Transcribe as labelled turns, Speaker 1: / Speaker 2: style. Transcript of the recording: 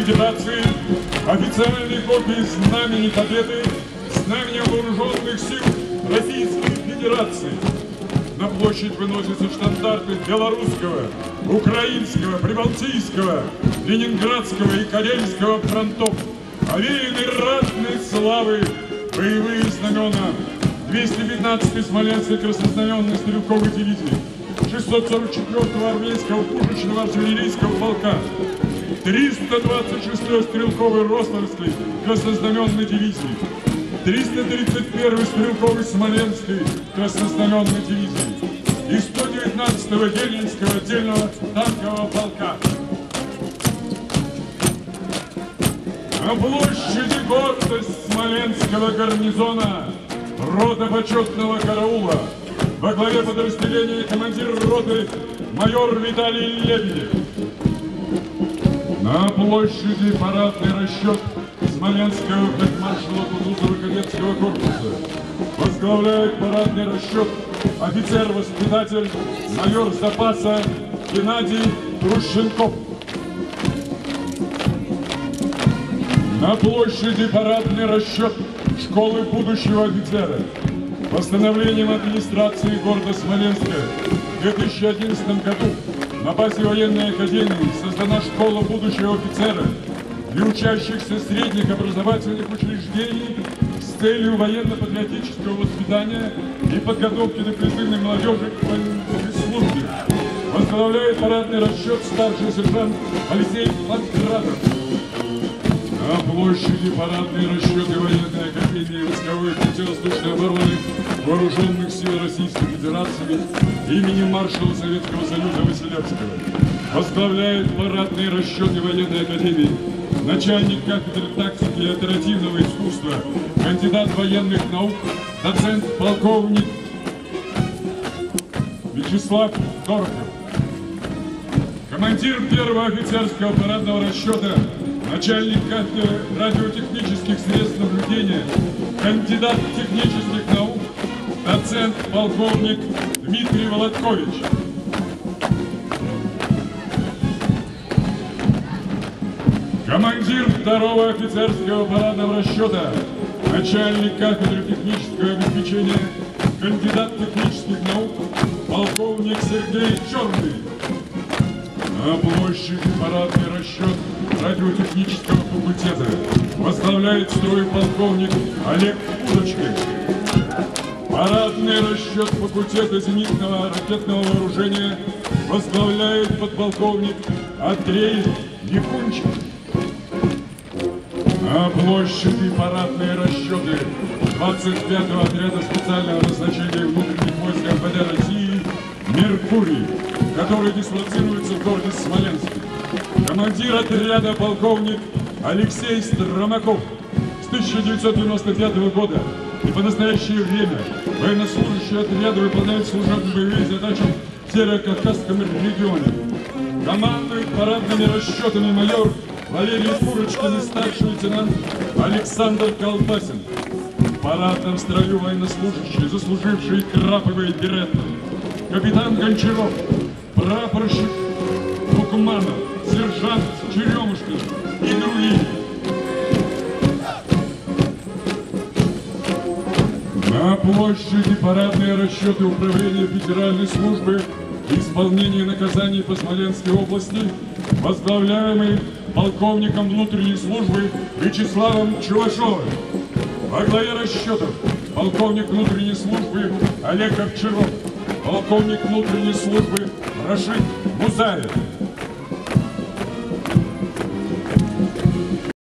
Speaker 1: Федерации, официальной копии Знамени Победы, Знамени Вооруженных Сил Российской Федерации. На площадь выносятся штандарты белорусского, украинского, прибалтийского, ленинградского и карельского фронтов, овеяны ратной славы боевые знамена 215-й Смоленской краснознаменной стрелковой дивизии, 644-го армейского пушечного артиллерийского полка, 326-й стрелковой Ростовской краснознаменной дивизии, 331-й стрелковой Смоленской краснознаменной дивизии и 119-го Ельнинского отдельного танкового полка. На площади гордость Смоленского гарнизона рота почетного караула во главе подразделения командир роты майор Виталий Лебедев. На площади парадный расчет Смоленского фельдмаршала Кутузова кадетского корпуса. Возглавляет парадный расчет офицер-воспитатель, майор запаса Геннадий Трущенков. На площади парадный расчет школы будущего офицера. Постановлением администрации города Смоленска в 2011 году на базе военной академии создана школа будущего офицера для учащихся средних образовательных учреждений с целью военно-патриотического воспитания и подготовки на призывной молодежи к военной службе. Возглавляет парадный расчет старший сержант Алексей Ланградов. На площади парадные расчеты военной академии войсковой противовоздушной обороны Вооруженных сил Российской Федерации имени маршала Советского Союза Василевского. Возглавляет парадные расчеты военной академии начальник кафедры тактики и оперативного искусства, кандидат военных наук, доцент полковник Вячеслав Дорохов. Командир первого офицерского парадного расчета, начальник кафедры радиотехнических средств наблюдения, кандидат технических наук, доцент полковник Дмитрий Володкович. Командир второго офицерского парадного расчета, начальник кафедры технического обеспечения, кандидат технических наук, полковник Сергей Черный. На площади парадный расчет радиотехнического факультета возглавляет строй полковник Олег Удочкин. Парадный расчет факультета зенитного ракетного вооружения возглавляет подполковник Андрей Якунчик. На площади парадные расчеты 25-го отряда специального назначения внутренних войск МВД России «Меркурий», который дислоцируется в городе Смоленске. Командир отряда полковник Алексей Стромаков. С 1995 года и по настоящее время военнослужащие отряда выполняют служебные боевые задачи в Северо-Кавказском регионе. Командует парадными расчетами майор Валерий Курочкин и старший лейтенант Александр Колбасин. В парадном строю военнослужащие, заслужившие краповые береты. Капитан Гончаров, прапорщик Букманов, сержант Черемушкин и другие. На площади парадные расчеты Управления Федеральной службы исполнения наказаний по Смоленской области, возглавляемый полковником внутренней службы Вячеславом Чувашовым. Во главе расчетов полковник внутренней службы Олег Овчаров, полковник внутренней службы Рашид Музаев.